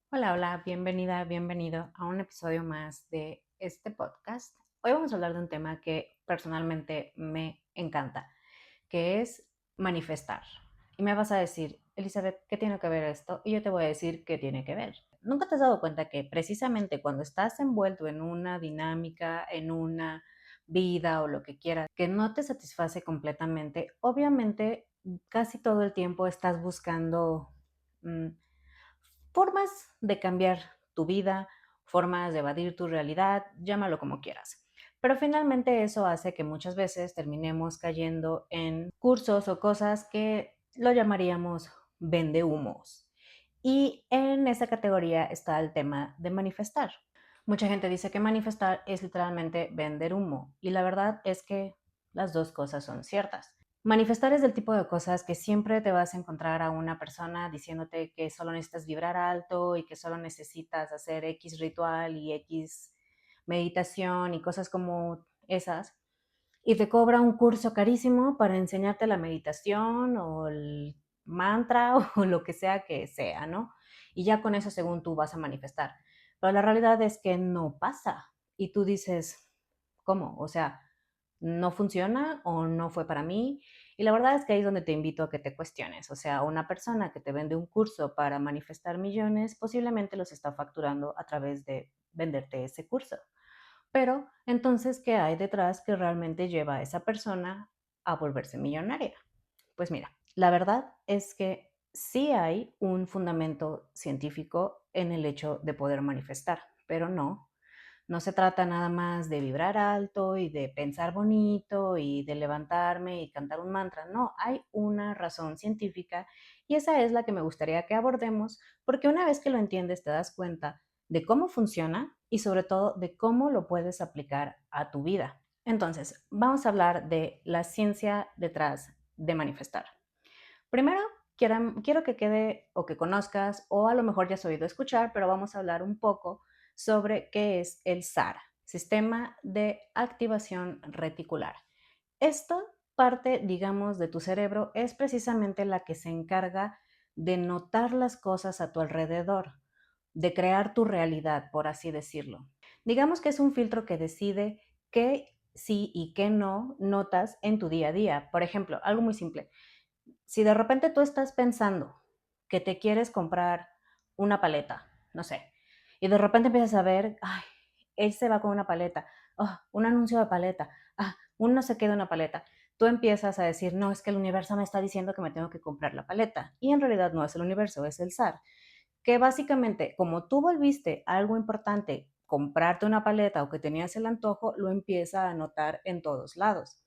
Hola, hola, bienvenida, bienvenido a un episodio más de este podcast. Hoy vamos a hablar de un tema que personalmente me encanta, que es manifestar. Y me vas a decir, Elizabeth, ¿qué tiene que ver esto? Y yo te voy a decir qué tiene que ver. ¿Nunca te has dado cuenta que precisamente cuando estás envuelto en una dinámica, en una vida o lo que quieras, que no te satisface completamente, obviamente casi todo el tiempo estás buscando formas de cambiar tu vida, formas de evadir tu realidad, llámalo como quieras. Pero finalmente eso hace que muchas veces terminemos cayendo en cursos o cosas que lo llamaríamos vendehumos. Y en esa categoría está el tema de manifestar. Mucha gente dice que manifestar es literalmente vender humo y la verdad es que las dos cosas son ciertas. Manifestar es del tipo de cosas que siempre te vas a encontrar a una persona diciéndote que solo necesitas vibrar alto y que solo necesitas hacer X ritual y X meditación y cosas como esas. Y te cobra un curso carísimo para enseñarte la meditación o el mantra o lo que sea, ¿no? Y ya con eso, según tú, vas a manifestar. Pero la realidad es que no pasa. Y tú dices, ¿cómo? O sea, no funciona o no fue para mí. Y la verdad es que ahí es donde te invito a que te cuestiones. O sea, una persona que te vende un curso para manifestar millones posiblemente los está facturando a través de venderte ese curso. Pero entonces, ¿qué hay detrás que realmente lleva a esa persona a volverse millonaria? Pues mira, la verdad es que sí hay un fundamento científico en el hecho de poder manifestar, pero no se trata nada más de vibrar alto y de pensar bonito y de levantarme y cantar un mantra. No, hay una razón científica y esa es la que me gustaría que abordemos porque una vez que lo entiendes te das cuenta de cómo funciona y sobre todo de cómo lo puedes aplicar a tu vida. Entonces, vamos a hablar de la ciencia detrás de manifestar. Primero, quiero que quede o que conozcas, o a lo mejor ya has oído escuchar, pero vamos a hablar un poco sobre qué es el SAR, Sistema de Activación Reticular. Esta parte, digamos, de tu cerebro es precisamente la que se encarga de notar las cosas a tu alrededor, de crear tu realidad, por así decirlo. Digamos que es un filtro que decide qué sí y qué no notas en tu día a día. Por ejemplo, algo muy simple, si de repente tú estás pensando que te quieres comprar una paleta, no sé, y de repente empiezas a ver, ay, él se va con una paleta, un anuncio de paleta, un no sé qué de una paleta, tú empiezas a decir, no, es que el universo me está diciendo que me tengo que comprar la paleta, y en realidad no es el universo, es el SAR, que básicamente, como tú volviste algo importante, comprarte una paleta o que tenías el antojo, lo empieza a notar en todos lados.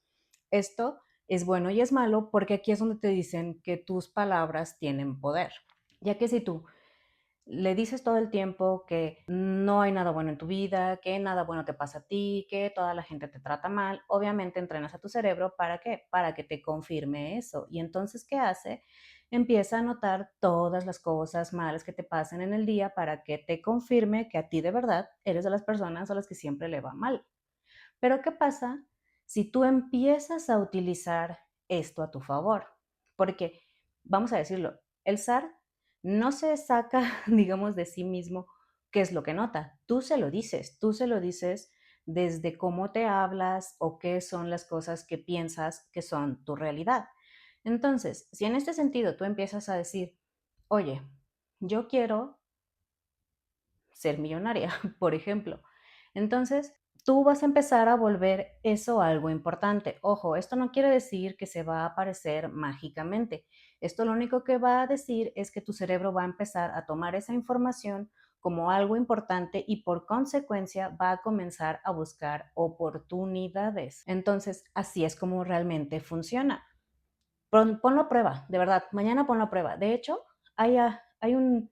Esto es bueno y es malo porque aquí es donde te dicen que tus palabras tienen poder, ya que si tú le dices todo el tiempo que no hay nada bueno en tu vida, que nada bueno te pasa a ti, que toda la gente te trata mal, obviamente entrenas a tu cerebro para qué, para que te confirme eso. Y entonces, ¿qué hace? Empieza a notar todas las cosas malas que te pasan en el día para que te confirme que a ti de verdad eres de las personas a las que siempre le va mal. Pero ¿qué pasa si tú empiezas a utilizar esto a tu favor? Porque, vamos a decirlo, el SAR no se saca, digamos, de sí mismo qué es lo que nota. Tú se lo dices desde cómo te hablas o qué son las cosas que piensas que son tu realidad. Entonces, si en este sentido tú empiezas a decir, oye, yo quiero ser millonaria, por ejemplo. Entonces, tú vas a empezar a volver eso algo importante. Ojo, esto no quiere decir que se va a aparecer mágicamente. Esto lo único que va a decir es que tu cerebro va a empezar a tomar esa información como algo importante y por consecuencia va a comenzar a buscar oportunidades. Entonces, así es como realmente funciona. Ponlo a prueba, de verdad, mañana ponlo a prueba. De hecho, hay un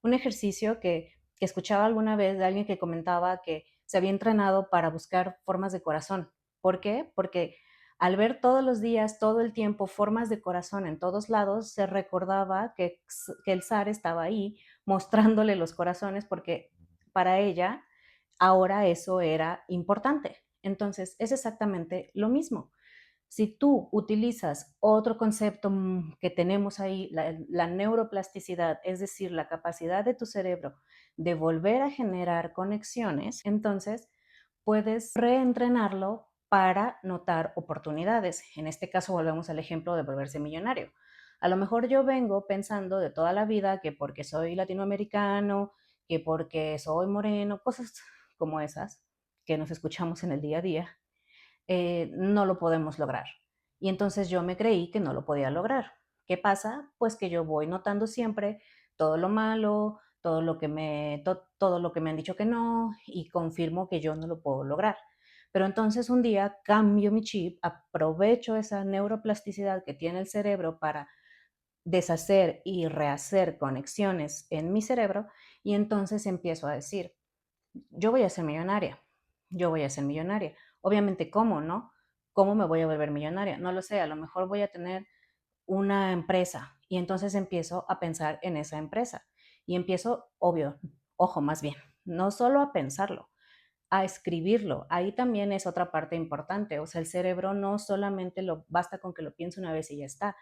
ejercicio que escuchaba alguna vez de alguien que comentaba que se había entrenado para buscar formas de corazón. ¿Por qué? Porque al ver todos los días, todo el tiempo, formas de corazón en todos lados, se recordaba que el zar estaba ahí mostrándole los corazones porque para ella ahora eso era importante. Entonces, es exactamente lo mismo. Si tú utilizas otro concepto que tenemos ahí, la neuroplasticidad, es decir, la capacidad de tu cerebro de volver a generar conexiones, entonces puedes reentrenarlo para notar oportunidades. En este caso, volvemos al ejemplo de volverse millonario. A lo mejor yo vengo pensando de toda la vida que porque soy latinoamericano, que porque soy moreno, cosas como esas que nos escuchamos en el día a día, no lo podemos lograr. Y entonces yo me creí que no lo podía lograr. ¿Qué pasa? Pues que yo voy notando siempre todo lo malo, todo lo que me han dicho que no, y confirmo que yo no lo puedo lograr. Pero entonces un día cambio mi chip, aprovecho esa neuroplasticidad que tiene el cerebro para deshacer y rehacer conexiones en mi cerebro, y entonces empiezo a decir, yo voy a ser millonaria, yo voy a ser millonaria. Obviamente, ¿cómo, no? ¿Cómo me voy a volver millonaria? No lo sé, a lo mejor voy a tener una empresa y entonces empiezo a pensar en esa empresa y empiezo, obvio, ojo, más bien, no solo a pensarlo, a escribirlo. Ahí también es otra parte importante, o sea, el cerebro no solamente lo basta con que lo piense una vez y ya está.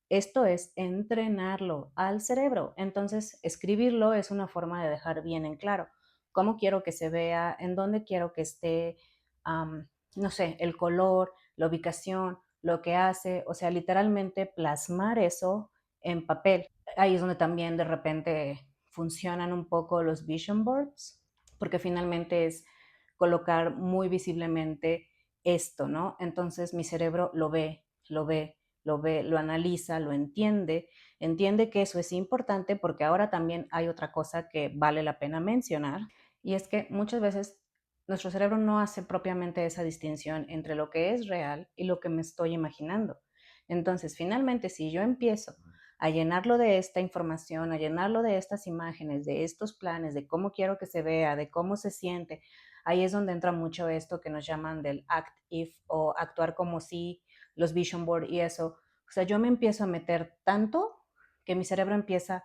Esto es entrenarlo al cerebro. Entonces, escribirlo es una forma de dejar bien en claro cómo quiero que se vea, en dónde quiero que esté, no sé, el color, la ubicación, lo que hace, o sea, literalmente plasmar eso en papel. Ahí es donde también de repente funcionan un poco los vision boards, porque finalmente es colocar muy visiblemente esto, ¿no? Entonces mi cerebro lo ve, lo ve, lo ve, lo analiza, lo entiende, entiende que eso es importante porque ahora también hay otra cosa que vale la pena mencionar y es que muchas veces nuestro cerebro no hace propiamente esa distinción entre lo que es real y lo que me estoy imaginando. Entonces, finalmente, si yo empiezo a llenarlo de esta información, a llenarlo de estas imágenes, de estos planes, de cómo quiero que se vea, de cómo se siente, ahí es donde entra mucho esto que nos llaman del act if o actuar como si, los vision board y eso. O sea, yo me empiezo a meter tanto que mi cerebro empieza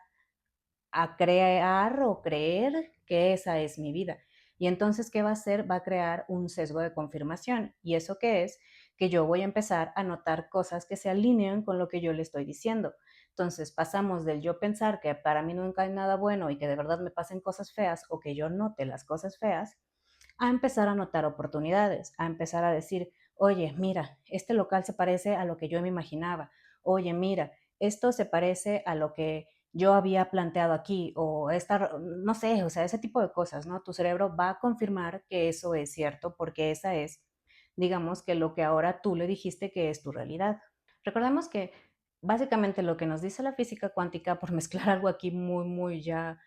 a crear o creer que esa es mi vida. Y entonces, ¿qué va a hacer? Va a crear un sesgo de confirmación. ¿Y eso qué es? Que yo voy a empezar a notar cosas que se alinean con lo que yo le estoy diciendo. Entonces, pasamos del yo pensar que para mí nunca hay nada bueno y que de verdad me pasen cosas feas o que yo note las cosas feas, a empezar a notar oportunidades, a empezar a decir, oye, mira, este local se parece a lo que yo me imaginaba. Oye, mira, esto se parece a lo que yo había planteado aquí o esta, no sé, o sea, ese tipo de cosas, ¿no? Tu cerebro va a confirmar que eso es cierto porque esa es, digamos, que lo que ahora tú le dijiste que es tu realidad. Recordemos que básicamente lo que nos dice la física cuántica, por mezclar algo aquí muy, muy ya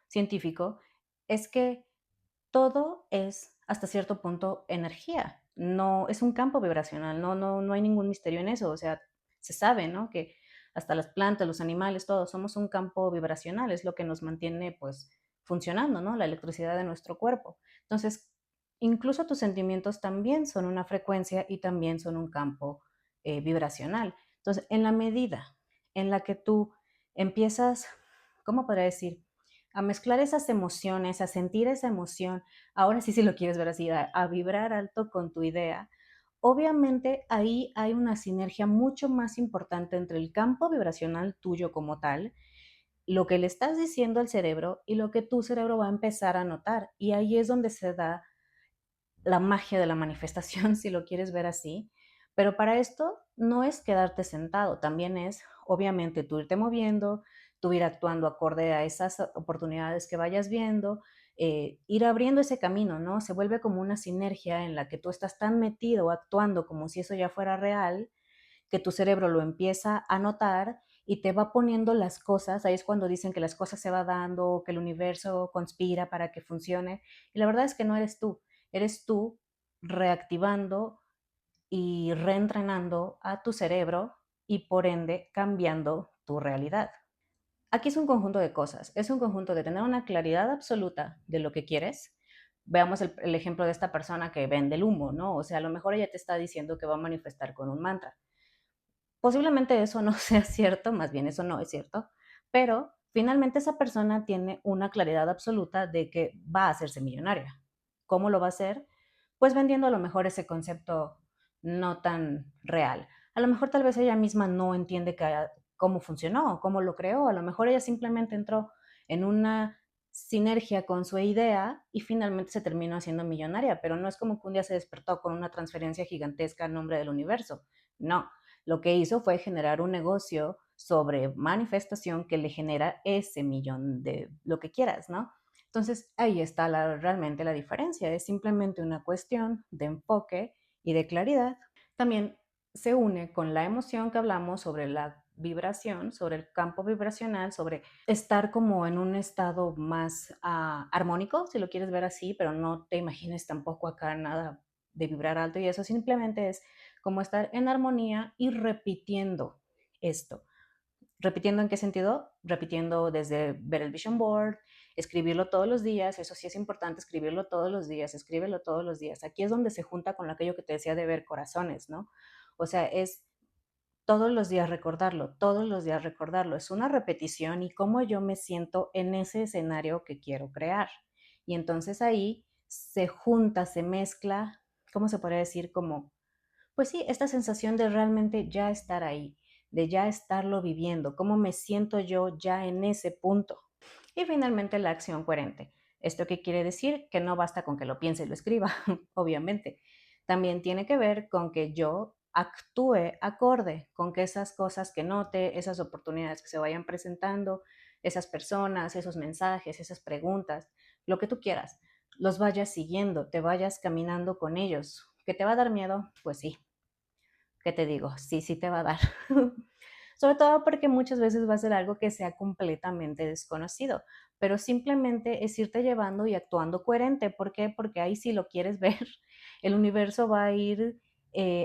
científico, es que todo es hasta cierto punto energía. No es un campo vibracional, no hay ningún misterio en eso. O sea, se sabe, ¿no? Que hasta las plantas, los animales, todos somos un campo vibracional, es lo que nos mantiene pues funcionando, ¿no? La electricidad de nuestro cuerpo. Entonces, incluso tus sentimientos también son una frecuencia y también son un campo vibracional. Entonces, en la medida en la que tú empiezas, ¿cómo podría decir? A mezclar esas emociones, a sentir esa emoción, ahora sí si lo quieres ver así, a vibrar alto con tu idea, obviamente ahí hay una sinergia mucho más importante entre el campo vibracional tuyo como tal, lo que le estás diciendo al cerebro y lo que tu cerebro va a empezar a notar. Y ahí es donde se da la magia de la manifestación, si lo quieres ver así. Pero para esto no es quedarte sentado, también es, obviamente, tú irte moviendo, tú ir actuando acorde a esas oportunidades que vayas viendo, ir abriendo ese camino, ¿no? Se vuelve como una sinergia en la que tú estás tan metido actuando como si eso ya fuera real, que tu cerebro lo empieza a notar y te va poniendo las cosas, ahí es cuando dicen que las cosas se va dando, que el universo conspira para que funcione, y la verdad es que no eres tú reactivando y reentrenando a tu cerebro y por ende cambiando tu realidad. Aquí es un conjunto de cosas, es un conjunto de tener una claridad absoluta de lo que quieres. Veamos el ejemplo de esta persona que vende el humo, ¿no? O sea, a lo mejor ella te está diciendo que va a manifestar con un mantra. Posiblemente eso no sea cierto, más bien eso no es cierto, pero finalmente esa persona tiene una claridad absoluta de que va a hacerse millonaria. ¿Cómo lo va a hacer? Pues vendiendo a lo mejor ese concepto no tan real. A lo mejor tal vez ella misma no entiende cómo funcionó, cómo lo creó, a lo mejor ella simplemente entró en una sinergia con su idea y finalmente se terminó haciendo millonaria, pero no es como que un día se despertó con una transferencia gigantesca a nombre del universo. No, lo que hizo fue generar un negocio sobre manifestación que le genera ese millón de lo que quieras, ¿no? Entonces ahí está realmente la diferencia, es simplemente una cuestión de enfoque y de claridad. También se une con la emoción que hablamos sobre la vibración, sobre el campo vibracional, sobre estar como en un estado más armónico, si lo quieres ver así, pero no te imagines tampoco acá nada de vibrar alto y eso simplemente es como estar en armonía y repitiendo esto. ¿Repitiendo en qué sentido? Repitiendo desde ver el vision board, escribirlo todos los días, eso sí es importante, escribirlo todos los días, escríbelo todos los días. Aquí es donde se junta con aquello que te decía de ver corazones, ¿no? O sea, es todos los días recordarlo, todos los días recordarlo. Es una repetición y cómo yo me siento en ese escenario que quiero crear. Y entonces ahí se junta, se mezcla, ¿cómo se podría decir? Como pues sí, esta sensación de realmente ya estar ahí, de ya estarlo viviendo, cómo me siento yo ya en ese punto. Y finalmente la acción coherente. ¿Esto qué quiere decir? Que no basta con que lo piense y lo escriba, obviamente. También tiene que ver con que yo actúe acorde con que esas cosas que note, esas oportunidades que se vayan presentando, esas personas, esos mensajes, esas preguntas, lo que tú quieras, los vayas siguiendo, te vayas caminando con ellos. ¿Que te va a dar miedo? Pues sí, ¿qué te digo? Sí, sí te va a dar. Sobre todo porque muchas veces va a ser algo que sea completamente desconocido, pero simplemente es irte llevando y actuando coherente. ¿Por qué? Porque ahí si lo quieres ver, el universo va a ir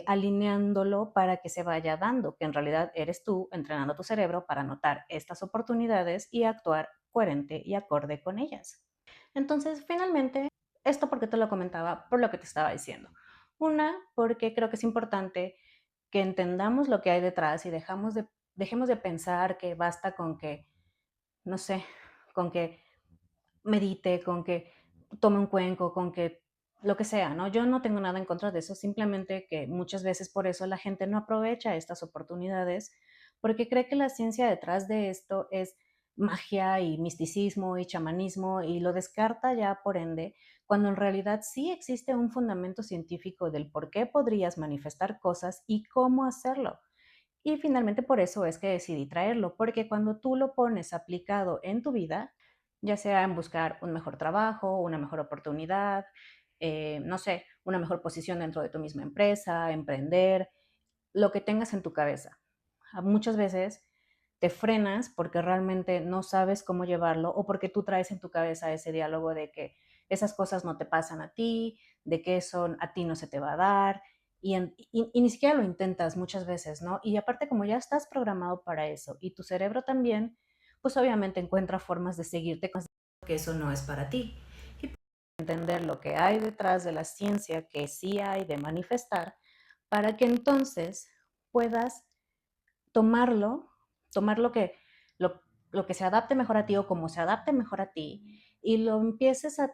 alineándolo para que se vaya dando, que en realidad eres tú entrenando tu cerebro para notar estas oportunidades y actuar coherente y acorde con ellas. Entonces, finalmente, esto porque te lo comentaba, por lo que te estaba diciendo. Una, porque creo que es importante que entendamos lo que hay detrás y dejemos de pensar que basta con que, no sé, con que medite, con que tome un cuenco, con que lo que sea, ¿no? Yo no tengo nada en contra de eso, simplemente que muchas veces por eso la gente no aprovecha estas oportunidades, porque cree que la ciencia detrás de esto es magia y misticismo y chamanismo y lo descarta ya por ende, cuando en realidad sí existe un fundamento científico del por qué podrías manifestar cosas y cómo hacerlo. Y finalmente por eso es que decidí traerlo, porque cuando tú lo pones aplicado en tu vida, ya sea en buscar un mejor trabajo, una mejor oportunidad, no sé, una mejor posición dentro de tu misma empresa, emprender, lo que tengas en tu cabeza. Muchas veces te frenas porque realmente no sabes cómo llevarlo o porque tú traes en tu cabeza ese diálogo de que esas cosas no te pasan a ti, de que eso a ti no se te va a dar y ni siquiera lo intentas muchas veces, ¿no? Y aparte como ya estás programado para eso y tu cerebro también, pues obviamente encuentra formas de seguirte con que eso no es para ti. Y entender lo que hay detrás de la ciencia que sí hay de manifestar para que entonces puedas tomarlo, tomar lo que se adapte mejor a ti o como se adapte mejor a ti y lo empieces a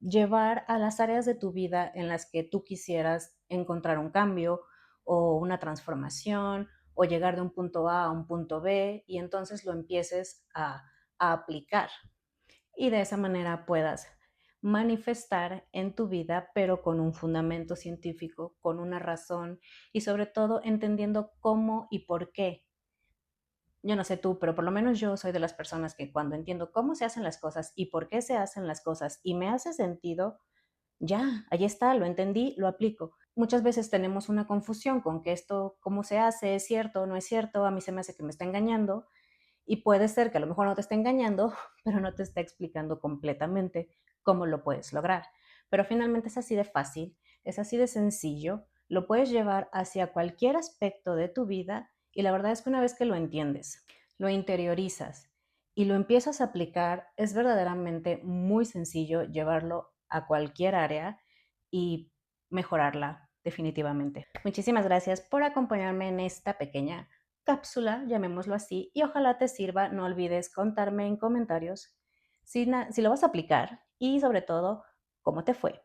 llevar a las áreas de tu vida en las que tú quisieras encontrar un cambio o una transformación o llegar de un punto A a un punto B y entonces lo empieces a aplicar y de esa manera puedas manifestar en tu vida, pero con un fundamento científico, con una razón y sobre todo entendiendo cómo y por qué. Yo no sé tú, pero por lo menos yo soy de las personas que cuando entiendo cómo se hacen las cosas y por qué se hacen las cosas y me hace sentido, ya, ahí está, lo entendí, lo aplico. Muchas veces tenemos una confusión con que esto, cómo se hace, es cierto, no es cierto, a mí se me hace que me está engañando y puede ser que a lo mejor no te esté engañando, pero no te está explicando completamente cómo lo puedes lograr. Pero finalmente es así de fácil, es así de sencillo, lo puedes llevar hacia cualquier aspecto de tu vida y la verdad es que una vez que lo entiendes, lo interiorizas y lo empiezas a aplicar, es verdaderamente muy sencillo llevarlo a cualquier área y mejorarla definitivamente. Muchísimas gracias por acompañarme en esta pequeña cápsula, llamémoslo así, y ojalá te sirva. No olvides contarme en comentarios si lo vas a aplicar y sobre todo cómo te fue.